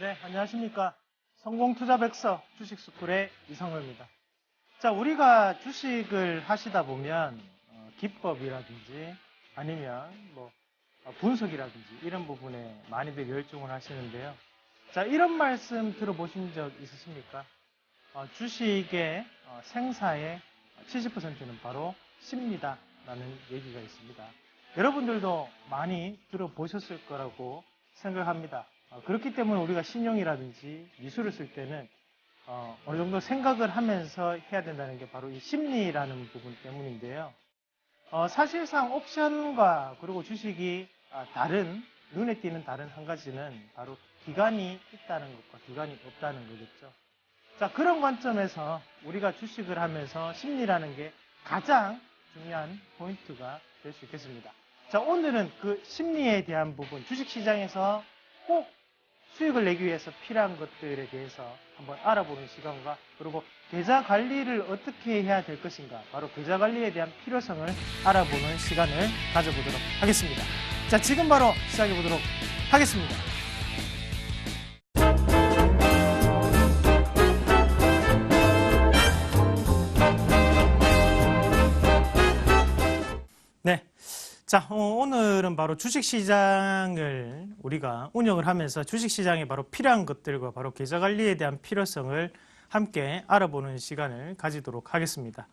네, 안녕하십니까. 성공투자백서 주식스쿨의 이성호입니다. 자, 우리가 주식을 하시다 보면 기법이라든지 아니면 분석이라든지 이런 부분에 많이들 열중을 하시는데요. 자, 이런 말씀 들어보신 적 있으십니까? 주식의 생사의 70%는 바로 심리다라는 얘기가 있습니다. 여러분들도 많이 들어보셨을 거라고 생각합니다. 그렇기 때문에 우리가 신용이라든지 미술을 쓸 때는 어느 정도 생각을 하면서 해야 된다는 게 바로 이 심리라는 부분 때문인데요. 사실상 옵션과 그리고 주식이 눈에 띄는 다른 한 가지는 바로 기간이 있다는 것과 기간이 없다는 거겠죠. 자, 그런 관점에서 우리가 주식을 하면서 심리라는 게 가장 중요한 포인트가 될 수 있겠습니다. 자, 오늘은 그 심리에 대한 부분, 주식시장에서 꼭 수익을 내기 위해서 필요한 것들에 대해서 한번 알아보는 시간과 그리고 계좌 관리를 어떻게 해야 될 것인가, 바로 계좌 관리에 대한 필요성을 알아보는 시간을 가져보도록 하겠습니다. 자, 지금 바로 시작해 보도록 하겠습니다. 네. 자, 오늘은 바로 주식시장을 우리가 운영을 하면서 주식시장에 바로 필요한 것들과 바로 계좌관리에 대한 필요성을 함께 알아보는 시간을 가지도록 하겠습니다.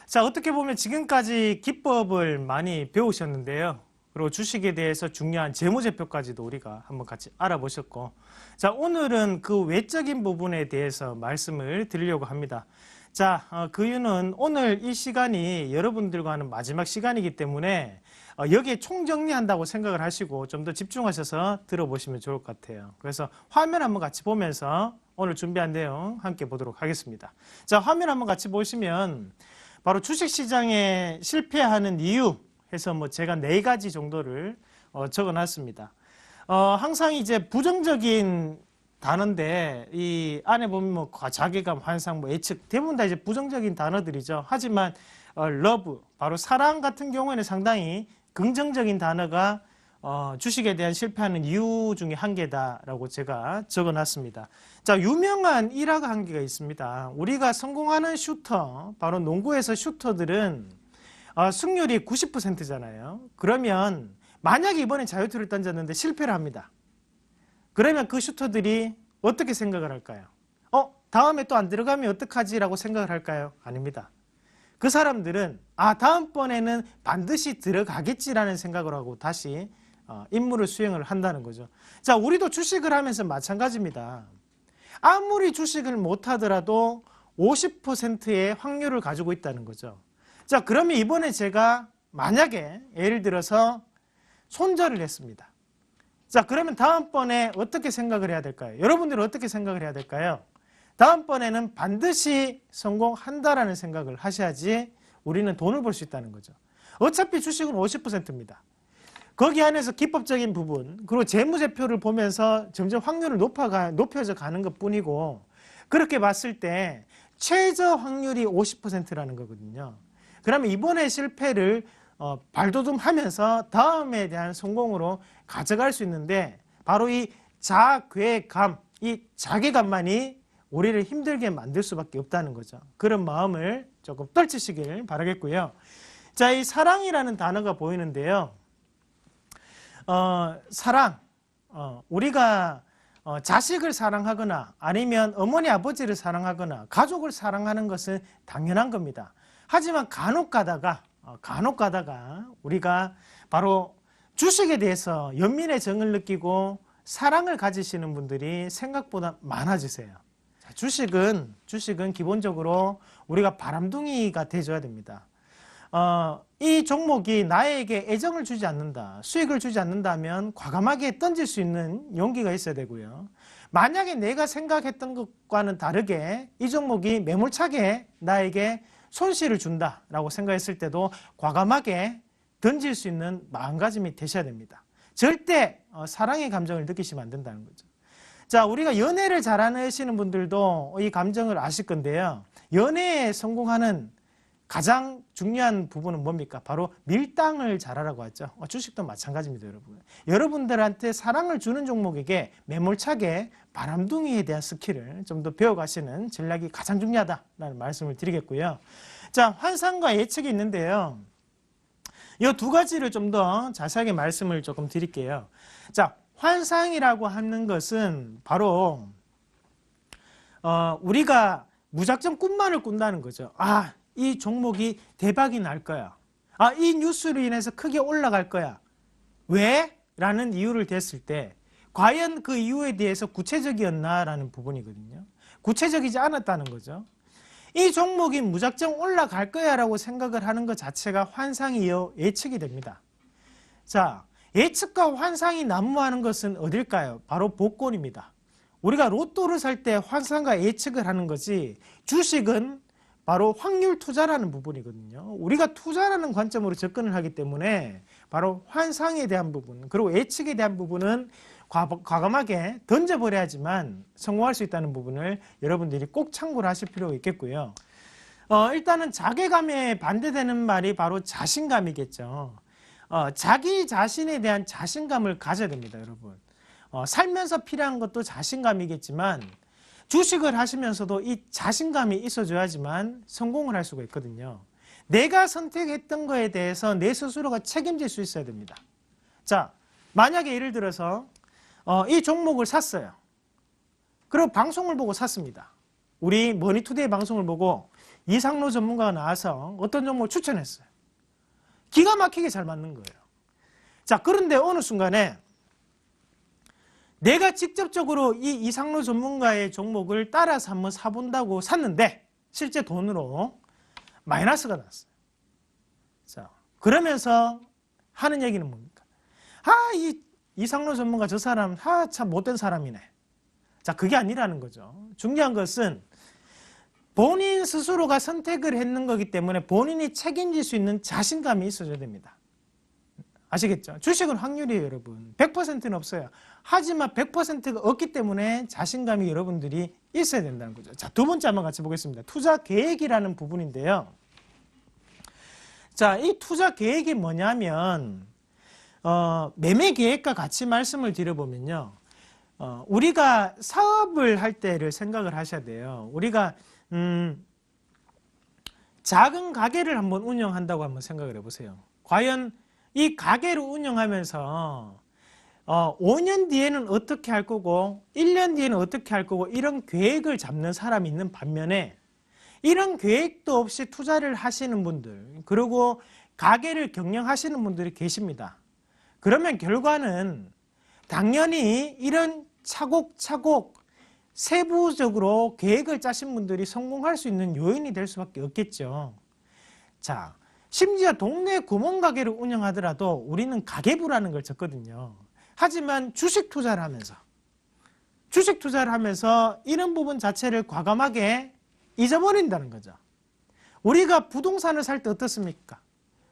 자, 어떻게 보면 지금까지 기법을 많이 배우셨는데요. 그리고 주식에 대해서 중요한 재무제표까지도 우리가 한번 같이 알아보셨고, 자, 오늘은 그 외적인 부분에 대해서 말씀을 드리려고 합니다. 자, 그 이유는 오늘 이 시간이 여러분들과 하는 마지막 시간이기 때문에 여기에 총정리한다고 생각을 하시고 좀 더 집중하셔서 들어보시면 좋을 것 같아요. 그래서 화면 한번 같이 보면서 오늘 준비한 내용 함께 보도록 하겠습니다. 자, 화면 한번 같이 보시면 바로 주식시장에 실패하는 이유 해서 제가 4가지 정도를 적어놨습니다. 항상 이제 부정적인 단어인데 이 안에 보면 자괴감, 환상, 예측 대부분 다 이제 부정적인 단어들이죠. 하지만 러브, 바로 사랑 같은 경우에는 상당히 긍정적인 단어가 주식에 대한 실패하는 이유 중에 한 개다라고 제가 적어놨습니다. 자, 유명한 일화가 한 개가 있습니다. 우리가 성공하는 슈터, 바로 농구에서 슈터들은 승률이 90%잖아요. 그러면 만약에 이번에 자유투를 던졌는데 실패를 합니다. 그러면 그 슈터들이 어떻게 생각을 할까요? 다음에 또 안 들어가면 어떡하지? 라고 생각을 할까요? 아닙니다. 그 사람들은 다음번에는 반드시 들어가겠지라는 생각을 하고 다시 임무를 수행을 한다는 거죠. 자, 우리도 주식을 하면서 마찬가지입니다. 아무리 주식을 못하더라도 50%의 확률을 가지고 있다는 거죠. 자, 그러면 이번에 제가 만약에 예를 들어서 손절을 했습니다. 자, 그러면 다음번에 어떻게 생각을 해야 될까요? 여러분들은 어떻게 생각을 해야 될까요? 다음번에는 반드시 성공한다라는 생각을 하셔야지 우리는 돈을 벌 수 있다는 거죠. 어차피 주식은 50%입니다. 거기 안에서 기법적인 부분, 그리고 재무제표를 보면서 점점 확률을 높여져 가는 것 뿐이고, 그렇게 봤을 때 최저 확률이 50%라는 거거든요. 그러면 이번에 실패를 발돋움하면서 다음에 대한 성공으로 가져갈 수 있는데, 바로 이 자괴감, 이 자괴감만이 우리를 힘들게 만들 수밖에 없다는 거죠. 그런 마음을 조금 떨치시길 바라겠고요. 자, 이 사랑이라는 단어가 보이는데요. 사랑, 우리가 자식을 사랑하거나 아니면 어머니 아버지를 사랑하거나 가족을 사랑하는 것은 당연한 겁니다. 하지만 간혹 가다가 우리가 바로 주식에 대해서 연민의 정을 느끼고 사랑을 가지시는 분들이 생각보다 많아지세요. 자, 주식은 기본적으로 우리가 바람둥이가 돼줘야 됩니다. 이 종목이 나에게 애정을 주지 않는다, 수익을 주지 않는다면 과감하게 던질 수 있는 용기가 있어야 되고요. 만약에 내가 생각했던 것과는 다르게 이 종목이 매몰차게 나에게 손실을 준다라고 생각했을 때도 과감하게 던질 수 있는 마음가짐이 되셔야 됩니다. 절대 사랑의 감정을 느끼시면 안 된다는 거죠. 자, 우리가 연애를 잘하시는 분들도 이 감정을 아실 건데요. 연애에 성공하는 가장 중요한 부분은 뭡니까? 바로 밀당을 잘하라고 하죠. 주식도 마찬가지입니다, 여러분. 여러분들한테 사랑을 주는 종목에게 매몰차게 바람둥이에 대한 스킬을 좀 더 배워가시는 전략이 가장 중요하다라는 말씀을 드리겠고요. 자, 환상과 예측이 있는데요. 이 두 가지를 좀 더 자세하게 말씀을 조금 드릴게요. 자, 환상이라고 하는 것은 바로 우리가 무작정 꿈만을 꾼다는 거죠. 아, 이 종목이 대박이 날 거야. 아, 이 뉴스로 인해서 크게 올라갈 거야. 왜? 라는 이유를 댔을 때 과연 그 이유에 대해서 구체적이었나라는 부분이거든요. 구체적이지 않았다는 거죠. 이 종목이 무작정 올라갈 거야 라고 생각을 하는 것 자체가 환상이요, 예측이 됩니다. 자, 예측과 환상이 난무하는 것은 어딜까요? 바로 복권입니다. 우리가 로또를 살 때 환상과 예측을 하는 거지, 주식은 바로 확률 투자라는 부분이거든요. 우리가 투자라는 관점으로 접근을 하기 때문에 바로 환상에 대한 부분, 그리고 예측에 대한 부분은 과감하게 던져버려야지만 성공할 수 있다는 부분을 여러분들이 꼭 참고를 하실 필요가 있겠고요. 일단은 자괴감에 반대되는 말이 바로 자신감이겠죠. 자기 자신에 대한 자신감을 가져야 됩니다, 여러분. 살면서 필요한 것도 자신감이겠지만 주식을 하시면서도 이 자신감이 있어줘야지만 성공을 할 수가 있거든요. 내가 선택했던 거에 대해서 내 스스로가 책임질 수 있어야 됩니다. 자, 만약에 예를 들어서 이 종목을 샀어요. 그리고 방송을 보고 샀습니다. 우리 머니투데이 방송을 보고 이상로 전문가가 나와서 어떤 종목을 추천했어요. 기가 막히게 잘 맞는 거예요. 자, 그런데 어느 순간에 내가 직접적으로 이 이상로 전문가의 종목을 따라서 한번 사본다고 샀는데 실제 돈으로 마이너스가 났어요. 자, 그러면서 하는 얘기는 뭡니까? 아, 이 이상로 전문가 저 사람 참 못된 사람이네. 자, 그게 아니라는 거죠. 중요한 것은 본인 스스로가 선택을 했는 거기 때문에 본인이 책임질 수 있는 자신감이 있어줘야 됩니다. 아시겠죠? 주식은 확률이에요, 여러분. 100%는 없어요. 하지만 100%가 없기 때문에 자신감이 여러분들이 있어야 된다는 거죠. 자, 두 번째 한번 같이 보겠습니다. 투자 계획이라는 부분인데요. 자, 이 투자 계획이 뭐냐면 매매 계획과 같이 말씀을 드려보면요. 우리가 사업을 할 때를 생각을 하셔야 돼요. 우리가 작은 가게를 한번 운영한다고 한번 생각을 해보세요. 과연 이 가게를 운영하면서 5년 뒤에는 어떻게 할 거고 1년 뒤에는 어떻게 할 거고 이런 계획을 잡는 사람이 있는 반면에 이런 계획도 없이 투자를 하시는 분들, 그리고 가게를 경영하시는 분들이 계십니다. 그러면 결과는 당연히 이런 차곡차곡 세부적으로 계획을 짜신 분들이 성공할 수 있는 요인이 될 수밖에 없겠죠. 자, 심지어 동네 구멍가게를 운영하더라도 우리는 가계부라는 걸 적거든요. 하지만 주식 투자를 하면서 이런 부분 자체를 과감하게 잊어버린다는 거죠. 우리가 부동산을 살 때 어떻습니까?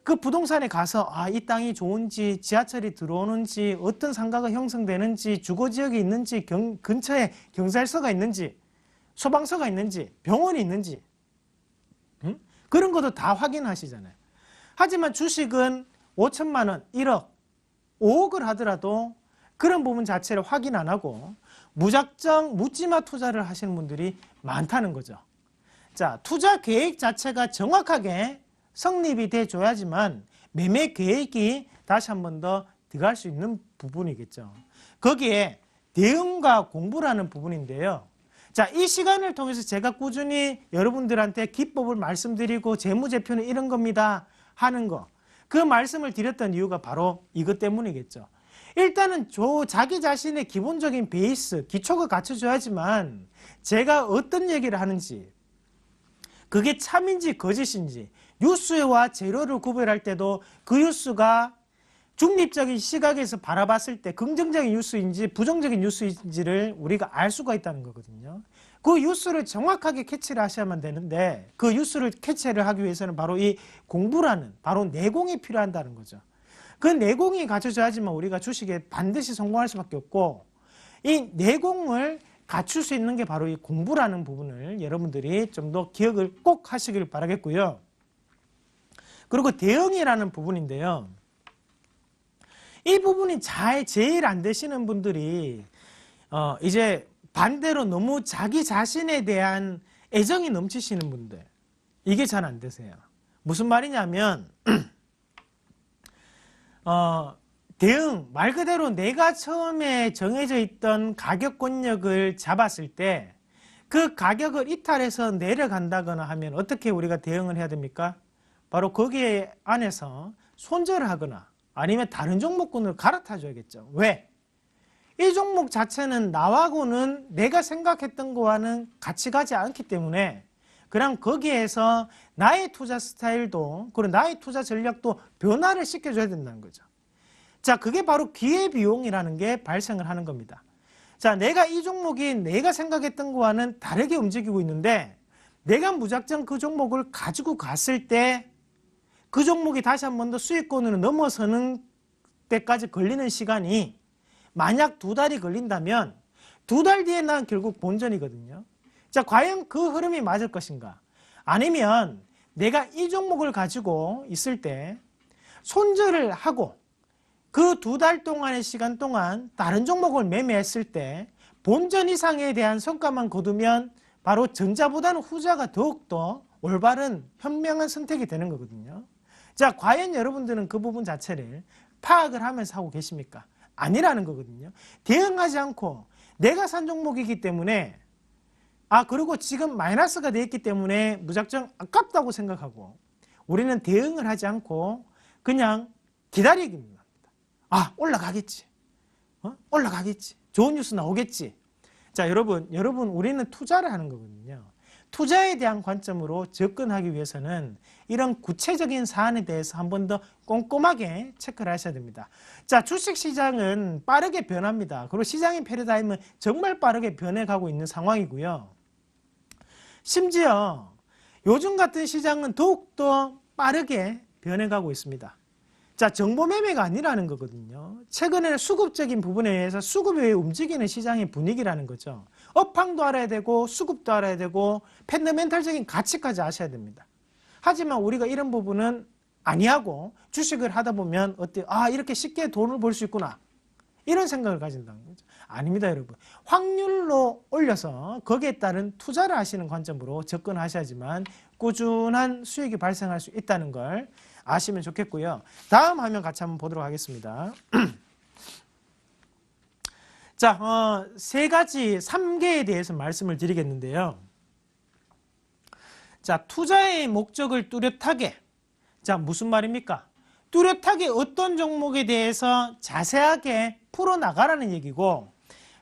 그 부동산에 가서 이 땅이 좋은지, 지하철이 들어오는지, 어떤 상가가 형성되는지, 주거지역이 있는지, 근처에 경찰서가 있는지, 소방서가 있는지, 병원이 있는지 그런 것도 다 확인하시잖아요. 하지만 주식은 5천만 원, 1억, 5억을 하더라도 그런 부분 자체를 확인 안 하고 무작정 묻지마 투자를 하시는 분들이 많다는 거죠. 자, 투자 계획 자체가 정확하게 성립이 돼줘야지만 매매 계획이 다시 한 번 더 들어갈 수 있는 부분이겠죠. 거기에 대응과 공부라는 부분인데요. 자, 이 시간을 통해서 제가 꾸준히 여러분들한테 기법을 말씀드리고 재무제표는 이런 겁니다 하는 거, 그 말씀을 드렸던 이유가 바로 이것 때문이겠죠. 일단은 자기 자신의 기본적인 베이스, 기초가 갖춰줘야지만 제가 어떤 얘기를 하는지, 그게 참인지 거짓인지, 뉴스와 재료를 구별할 때도 그 뉴스가 중립적인 시각에서 바라봤을 때 긍정적인 뉴스인지 부정적인 뉴스인지를 우리가 알 수가 있다는 거거든요. 그 뉴스를 정확하게 캐치를 하셔야만 되는데 그 뉴스를 캐치를 하기 위해서는 바로 이 공부라는 바로 내공이 필요한다는 거죠. 그 내공이 갖춰져야지만 우리가 주식에 반드시 성공할 수밖에 없고, 이 내공을 갖출 수 있는 게 바로 이 공부라는 부분을 여러분들이 좀 더 기억을 꼭 하시길 바라겠고요. 그리고 대응이라는 부분인데요. 이 부분이 제일 안 되시는 분들이 이제 반대로 너무 자기 자신에 대한 애정이 넘치시는 분들, 이게 잘 안 되세요. 무슨 말이냐면 대응, 말 그대로 내가 처음에 정해져 있던 가격 권역을 잡았을 때 그 가격을 이탈해서 내려간다거나 하면 어떻게 우리가 대응을 해야 됩니까? 바로 거기에 안에서 손절을 하거나 아니면 다른 종목군을 갈아타 줘야겠죠. 왜? 이 종목 자체는 나하고는 내가 생각했던 거와는 같이 가지 않기 때문에 그냥 거기에서 나의 투자 스타일도 그리고 나의 투자 전략도 변화를 시켜줘야 된다는 거죠. 자, 그게 바로 기회비용이라는 게 발생을 하는 겁니다. 자, 내가 이 종목이 내가 생각했던 거와는 다르게 움직이고 있는데 내가 무작정 그 종목을 가지고 갔을 때 그 종목이 다시 한 번 더 수익권으로 넘어서는 때까지 걸리는 시간이 만약 2달이 걸린다면 2달 뒤에 난 결국 본전이거든요. 자, 과연 그 흐름이 맞을 것인가? 아니면 내가 이 종목을 가지고 있을 때 손절을 하고 그 2달 동안의 시간 동안 다른 종목을 매매했을 때 본전 이상에 대한 성과만 거두면 바로 전자보다는 후자가 더욱더 올바른 현명한 선택이 되는 거거든요. 자, 과연 여러분들은 그 부분 자체를 파악을 하면서 하고 계십니까? 아니라는 거거든요. 대응하지 않고 내가 산 종목이기 때문에 그리고 지금 마이너스가 되어 있기 때문에 무작정 아깝다고 생각하고 우리는 대응을 하지 않고 그냥 기다리기입니다. 올라가겠지. 올라가겠지. 좋은 뉴스 나오겠지. 자, 여러분 우리는 투자를 하는 거거든요. 투자에 대한 관점으로 접근하기 위해서는 이런 구체적인 사안에 대해서 한 번 더 꼼꼼하게 체크를 하셔야 됩니다. 자, 주식시장은 빠르게 변합니다. 그리고 시장의 패러다임은 정말 빠르게 변해가고 있는 상황이고요. 심지어 요즘 같은 시장은 더욱더 빠르게 변해가고 있습니다. 자, 정보 매매가 아니라는 거거든요. 최근에는 수급적인 부분에 의해서 수급에 움직이는 시장의 분위기라는 거죠. 업황도 알아야 되고 수급도 알아야 되고 펀더멘탈적인 가치까지 아셔야 됩니다. 하지만 우리가 이런 부분은 아니하고 주식을 하다 보면 어때요? 이렇게 쉽게 돈을 벌 수 있구나. 이런 생각을 가진다는 거죠. 아닙니다, 여러분. 확률로 올려서 거기에 따른 투자를 하시는 관점으로 접근하셔야지만 꾸준한 수익이 발생할 수 있다는 걸 아시면 좋겠고요. 다음 화면 같이 한번 보도록 하겠습니다. 자, 3개에 대해서 말씀을 드리겠는데요. 자, 투자의 목적을 뚜렷하게. 자, 무슨 말입니까? 뚜렷하게 어떤 종목에 대해서 자세하게 풀어나가라는 얘기고,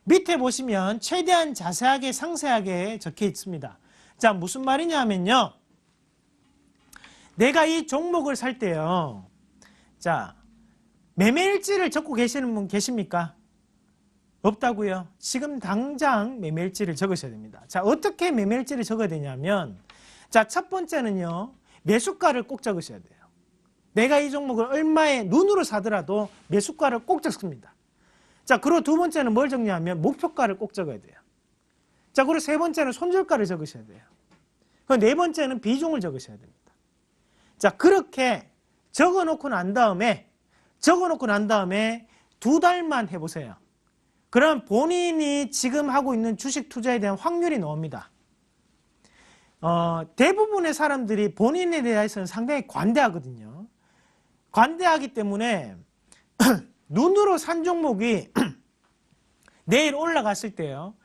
밑에 보시면 최대한 자세하게 상세하게 적혀 있습니다. 자, 무슨 말이냐 하면요. 내가 이 종목을 살 때요. 자, 매매일지를 적고 계시는 분 계십니까? 없다고요? 지금 당장 매매일지를 적으셔야 됩니다. 자, 어떻게 매매일지를 적어야 되냐면, 자, 첫 번째는요. 매수가를 꼭 적으셔야 돼요. 내가 이 종목을 얼마에 눈으로 사더라도 매수가를 꼭 적습니다. 자, 그리고 두 번째는 뭘 적냐면 목표가를 꼭 적어야 돼요. 자, 그리고 세 번째는 손절가를 적으셔야 돼요. 그리고 네 번째는 비중을 적으셔야 됩니다. 자, 그렇게 적어놓고 난 다음에 2달만 해보세요. 그럼 본인이 지금 하고 있는 주식 투자에 대한 확률이 나옵니다. 대부분의 사람들이 본인에 대해서는 상당히 관대하거든요. 관대하기 때문에 눈으로 산 종목이 내일 올라갔을 때요.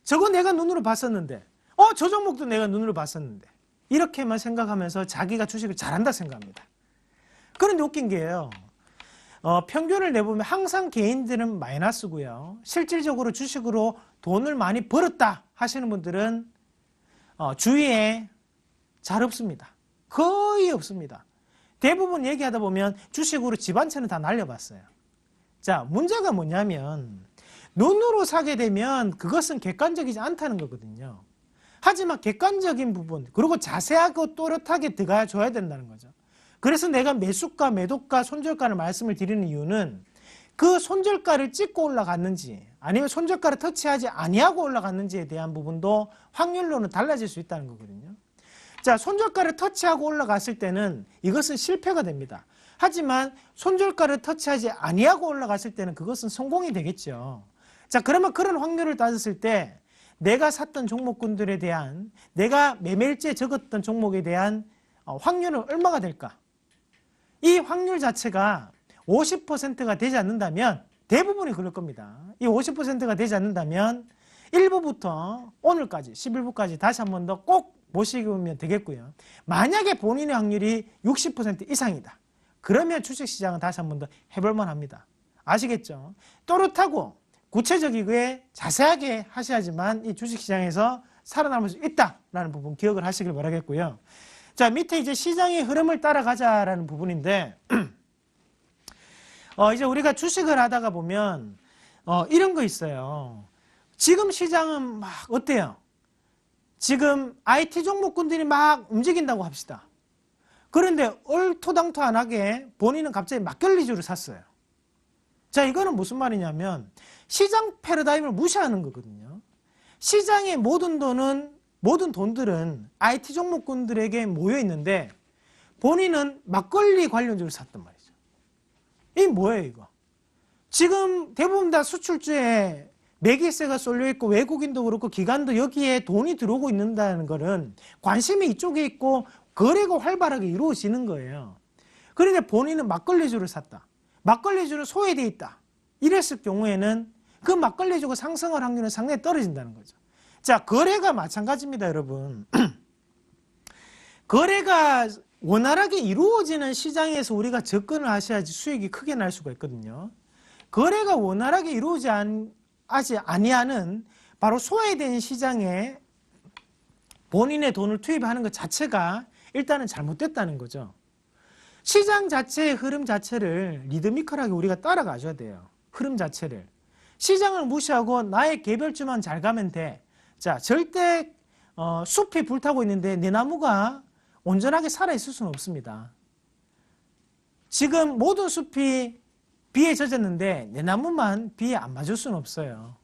저거 내가 눈으로 봤었는데, 저 종목도 내가 눈으로 봤었는데, 이렇게만 생각하면서 자기가 주식을 잘한다 생각합니다. 그런데 웃긴 게요. 평균을 내보면 항상 개인들은 마이너스고요. 실질적으로 주식으로 돈을 많이 벌었다 하시는 분들은 주위에 잘 없습니다. 거의 없습니다. 대부분 얘기하다 보면 주식으로 집 한 채는 다 날려봤어요. 자, 문제가 뭐냐면 눈으로 사게 되면 그것은 객관적이지 않다는 거거든요. 하지만 객관적인 부분, 그리고 자세하고 또렷하게 들어가줘야 된다는 거죠. 그래서 내가 매수가, 매도가, 손절가를 말씀을 드리는 이유는 그 손절가를 찍고 올라갔는지 아니면 손절가를 터치하지 아니하고 올라갔는지에 대한 부분도 확률로는 달라질 수 있다는 거거든요. 자, 손절가를 터치하고 올라갔을 때는 이것은 실패가 됩니다. 하지만 손절가를 터치하지 아니하고 올라갔을 때는 그것은 성공이 되겠죠. 자, 그러면 그런 확률을 따졌을 때 내가 샀던 종목군들에 대한, 내가 매매일지에 적었던 종목에 대한 확률은 얼마가 될까? 이 확률 자체가 50%가 되지 않는다면, 대부분이 그럴 겁니다. 이 50%가 되지 않는다면 1부부터 오늘까지 11부까지 다시 한 번 더 꼭 보시면 되겠고요. 만약에 본인의 확률이 60% 이상이다. 그러면 주식시장은 다시 한 번 더 해볼만 합니다. 아시겠죠? 또렷하고 구체적이게 자세하게 하셔야지만 이 주식시장에서 살아남을 수 있다라는 부분 기억을 하시길 바라겠고요. 자, 밑에 이제 시장의 흐름을 따라가자라는 부분인데, 이제 우리가 주식을 하다가 보면, 이런 거 있어요. 지금 시장은 막 어때요? 지금 IT 종목군들이 막 움직인다고 합시다. 그런데 얼토당토안하게 본인은 갑자기 막걸리주를 샀어요. 자, 이거는 무슨 말이냐면 시장 패러다임을 무시하는 거거든요. 시장의 모든 돈들은 IT 종목군들에게 모여 있는데 본인은 막걸리 관련주를 샀단 말이죠. 이게 뭐예요, 이거? 지금 대부분 다 수출주에 매기세가 쏠려 있고 외국인도 그렇고 기관도 여기에 돈이 들어오고 있는다는 거는 관심이 이쪽에 있고 거래가 활발하게 이루어지는 거예요. 그런데 본인은 막걸리주를 샀다. 막걸리주는 소외되어 있다. 이랬을 경우에는 그 막걸리주가 상승할 확률은 상당히 떨어진다는 거죠. 자, 거래가 마찬가지입니다, 여러분. 거래가 원활하게 이루어지는 시장에서 우리가 접근을 하셔야지 수익이 크게 날 수가 있거든요. 거래가 원활하게 이루어지지 아니하는 바로 소외된 시장에 본인의 돈을 투입하는 것 자체가 일단은 잘못됐다는 거죠. 시장 자체의 흐름 자체를 리드미컬하게 우리가 따라가셔야 돼요. 흐름 자체를. 시장을 무시하고 나의 개별주만 잘 가면 돼. 자, 절대 숲이 불타고 있는데 내 나무가 온전하게 살아있을 수는 없습니다. 지금 모든 숲이 비에 젖었는데 내 나무만 비에 안 맞을 수는 없어요.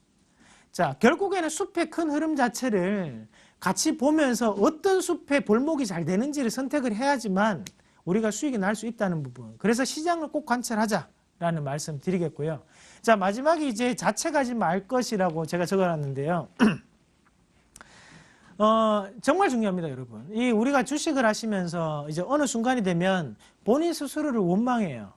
자, 결국에는 숲의 큰 흐름 자체를 같이 보면서 어떤 숲의 볼목이 잘 되는지를 선택을 해야지만 우리가 수익이 날 수 있다는 부분. 그래서 시장을 꼭 관찰하자라는 말씀 드리겠고요. 자, 마지막에 이제 자책하지 말 것이라고 제가 적어놨는데요. 정말 중요합니다, 여러분. 이 우리가 주식을 하시면서 이제 어느 순간이 되면 본인 스스로를 원망해요.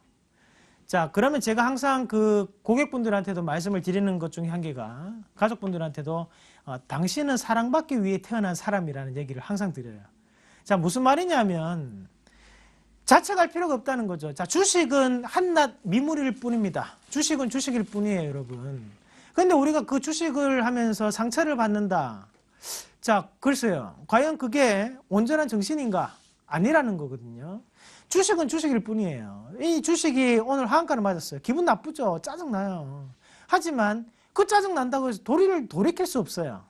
자, 그러면 제가 항상 그 고객분들한테도 말씀을 드리는 것 중에 한 개가, 가족분들한테도 당신은 사랑받기 위해 태어난 사람이라는 얘기를 항상 드려요. 자, 무슨 말이냐면 자책할 필요가 없다는 거죠. 자, 주식은 한낱 미물일 뿐입니다. 주식은 주식일 뿐이에요, 여러분. 근데 우리가 그 주식을 하면서 상처를 받는다. 자, 글쎄요. 과연 그게 온전한 정신인가? 아니라는 거거든요. 주식은 주식일 뿐이에요. 이 주식이 오늘 하한가를 맞았어요. 기분 나쁘죠? 짜증나요. 하지만 그 짜증난다고 해서 도리를 돌이킬 수 없어요.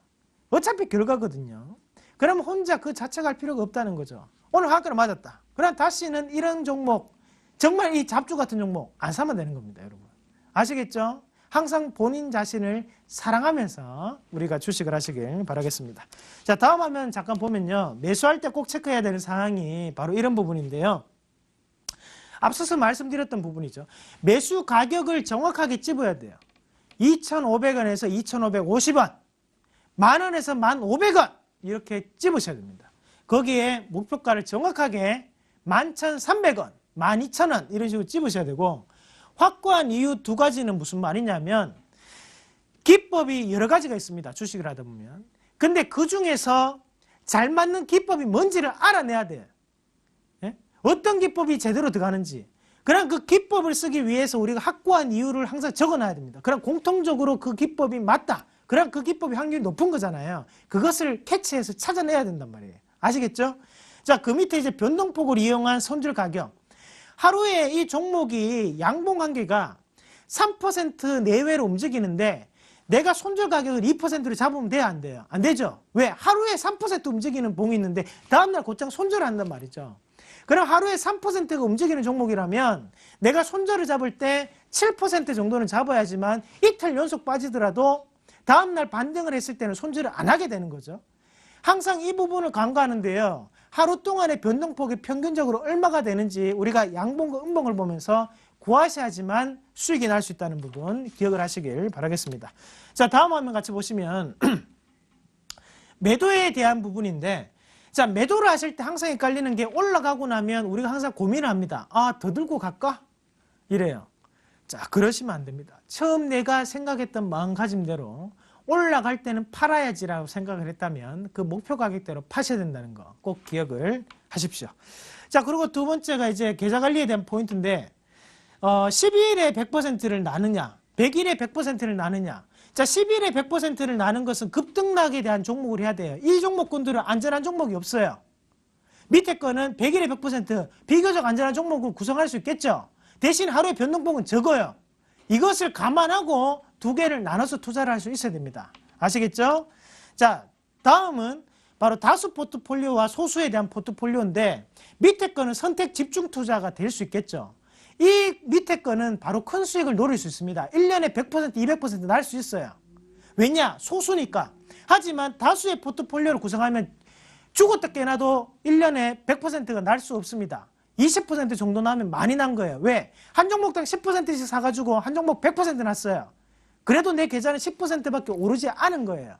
어차피 결과거든요. 그러면 혼자 그 자책할 필요가 없다는 거죠. 오늘 하한가를 맞았다. 그럼 다시는 이런 종목, 정말 이 잡주 같은 종목 안 사면 되는 겁니다, 여러분. 아시겠죠? 항상 본인 자신을 사랑하면서 우리가 주식을 하시길 바라겠습니다. 자, 다음 화면 잠깐 보면요. 매수할 때 꼭 체크해야 되는 사항이 바로 이런 부분인데요. 앞서서 말씀드렸던 부분이죠. 매수 가격을 정확하게 찝어야 돼요. 2,500원에서 2,550원, 만원에서 1,500원 이렇게 찝으셔야 됩니다. 거기에 목표가를 정확하게 11,300원, 12,000원 이런 식으로 찝으셔야 되고, 확고한 이유 두 가지는 무슨 말이냐면 기법이 여러 가지가 있습니다. 주식을 하다 보면. 근데 그 중에서 잘 맞는 기법이 뭔지를 알아내야 돼요. 예? 어떤 기법이 제대로 들어가는지. 그럼 그 기법을 쓰기 위해서 우리가 확고한 이유를 항상 적어놔야 됩니다. 그럼 공통적으로 그 기법이 맞다. 그럼 그 기법이 확률이 높은 거잖아요. 그것을 캐치해서 찾아내야 된단 말이에요. 아시겠죠? 자, 그 밑에 이제 변동폭을 이용한 손절 가격. 하루에 이 종목이 양봉 한계가 3% 내외로 움직이는데 내가 손절 가격을 2%로 잡으면 돼요, 안 돼요? 안 되죠? 왜? 하루에 3% 움직이는 봉이 있는데 다음날 곧장 손절을 한단 말이죠. 그럼 하루에 3%가 움직이는 종목이라면 내가 손절을 잡을 때 7% 정도는 잡아야지만 이틀 연속 빠지더라도 다음날 반등을 했을 때는 손절을 안 하게 되는 거죠. 항상 이 부분을 간과하는데요. 하루 동안의 변동폭이 평균적으로 얼마가 되는지 우리가 양봉과 음봉을 보면서 구하셔야지만 수익이 날 수 있다는 부분 기억을 하시길 바라겠습니다. 자, 다음 화면 같이 보시면 매도에 대한 부분인데, 자, 매도를 하실 때 항상 헷갈리는 게 올라가고 나면 우리가 항상 고민을 합니다. 아, 더 들고 갈까? 이래요. 자, 그러시면 안 됩니다. 처음 내가 생각했던 마음가짐대로 올라갈 때는 팔아야지라고 생각을 했다면 그 목표 가격대로 파셔야 된다는 거 꼭 기억을 하십시오. 자, 그리고 두 번째가 이제 계좌 관리에 대한 포인트인데, 12일에 100%를 나누냐, 100일에 100%를 나누냐. 자, 12일에 100%를 나눈 것은 급등락에 대한 종목을 해야 돼요. 이 종목군들은 안전한 종목이 없어요. 밑에 거는 100일에 100% 비교적 안전한 종목을 구성할 수 있겠죠. 대신 하루의 변동폭은 적어요. 이것을 감안하고 두 개를 나눠서 투자를 할 수 있어야 됩니다. 아시겠죠? 자, 다음은 바로 다수 포트폴리오와 소수에 대한 포트폴리오인데, 밑에 거는 선택 집중 투자가 될 수 있겠죠. 이 밑에 거는 바로 큰 수익을 노릴 수 있습니다. 1년에 100%, 200% 날 수 있어요. 왜냐? 소수니까. 하지만 다수의 포트폴리오를 구성하면 죽었다 깨나도 1년에 100%가 날 수 없습니다. 20% 정도 나면 많이 난 거예요. 왜? 한 종목당 10%씩 사가지고 한 종목 100% 났어요. 그래도 내 계좌는 10%밖에 오르지 않은 거예요.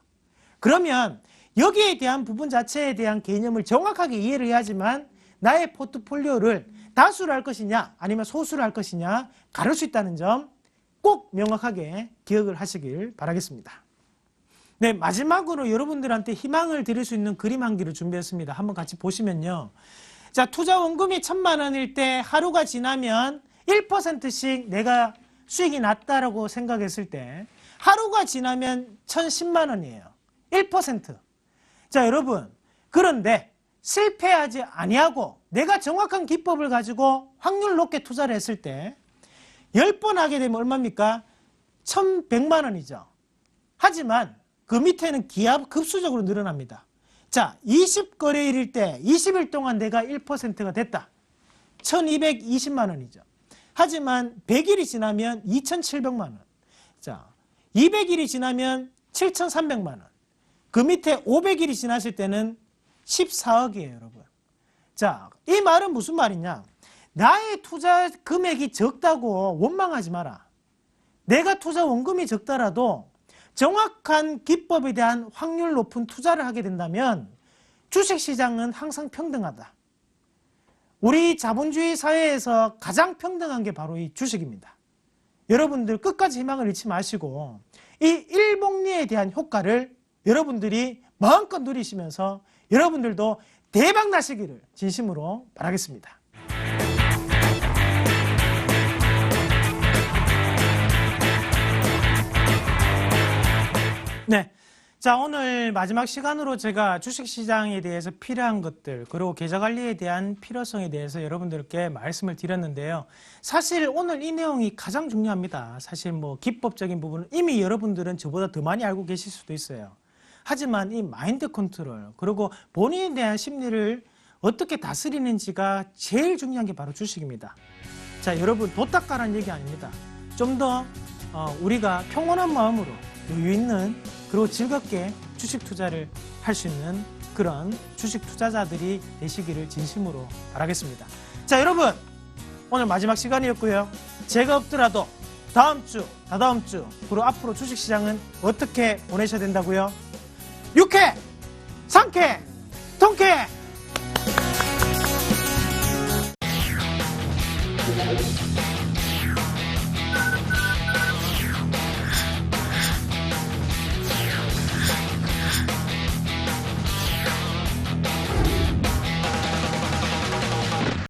그러면 여기에 대한 부분 자체에 대한 개념을 정확하게 이해를 해야지만 나의 포트폴리오를 다수를 할 것이냐 아니면 소수를 할 것이냐 가를 수 있다는 점 꼭 명확하게 기억을 하시길 바라겠습니다. 네, 마지막으로 여러분들한테 희망을 드릴 수 있는 그림 한 개를 준비했습니다. 한번 같이 보시면요. 자, 투자 원금이 1,000만 원일 때 하루가 지나면 1%씩 내가 수익이 났다라고 생각했을 때 하루가 지나면 1,010만 원이에요. 1%. 자, 여러분, 그런데 실패하지 아니하고 내가 정확한 기법을 가지고 확률 높게 투자를 했을 때 10번 하게 되면 얼마입니까? 1,100만 원이죠. 하지만 그 밑에는 기하급수적으로 늘어납니다. 자, 20거래일일 때 20일 동안 내가 1%가 됐다. 1,220만 원이죠. 하지만 100일이 지나면 2,700만 원. 자, 200일이 지나면 7,300만 원. 그 밑에 500일이 지났을 때는 14억이에요, 여러분. 자, 이 말은 무슨 말이냐? 나의 투자 금액이 적다고 원망하지 마라. 내가 투자 원금이 적더라도 정확한 기법에 대한 확률 높은 투자를 하게 된다면 주식시장은 항상 평등하다. 우리 자본주의 사회에서 가장 평등한 게 바로 이 주식입니다. 여러분들 끝까지 희망을 잃지 마시고 이 일복리에 대한 효과를 여러분들이 마음껏 누리시면서 여러분들도 대박 나시기를 진심으로 바라겠습니다. 네. 자, 오늘 마지막 시간으로 제가 주식시장에 대해서 필요한 것들 그리고 계좌관리에 대한 필요성에 대해서 여러분들께 말씀을 드렸는데요. 사실 오늘 이 내용이 가장 중요합니다. 사실 뭐 기법적인 부분은 이미 여러분들은 저보다 더 많이 알고 계실 수도 있어요. 하지만 이 마인드 컨트롤 그리고 본인에 대한 심리를 어떻게 다스리는지가 제일 중요한 게 바로 주식입니다. 자, 여러분 도닦아라는 얘기 아닙니다. 좀 더 우리가 평온한 마음으로 여유 있는 그리고 즐겁게 주식 투자를 할 수 있는 그런 주식 투자자들이 되시기를 진심으로 바라겠습니다. 자, 여러분 오늘 마지막 시간이었고요. 제가 없더라도 다음 주, 다다음 주 그리고 앞으로 주식시장은 어떻게 보내셔야 된다고요? 유쾌, 상쾌, 통쾌!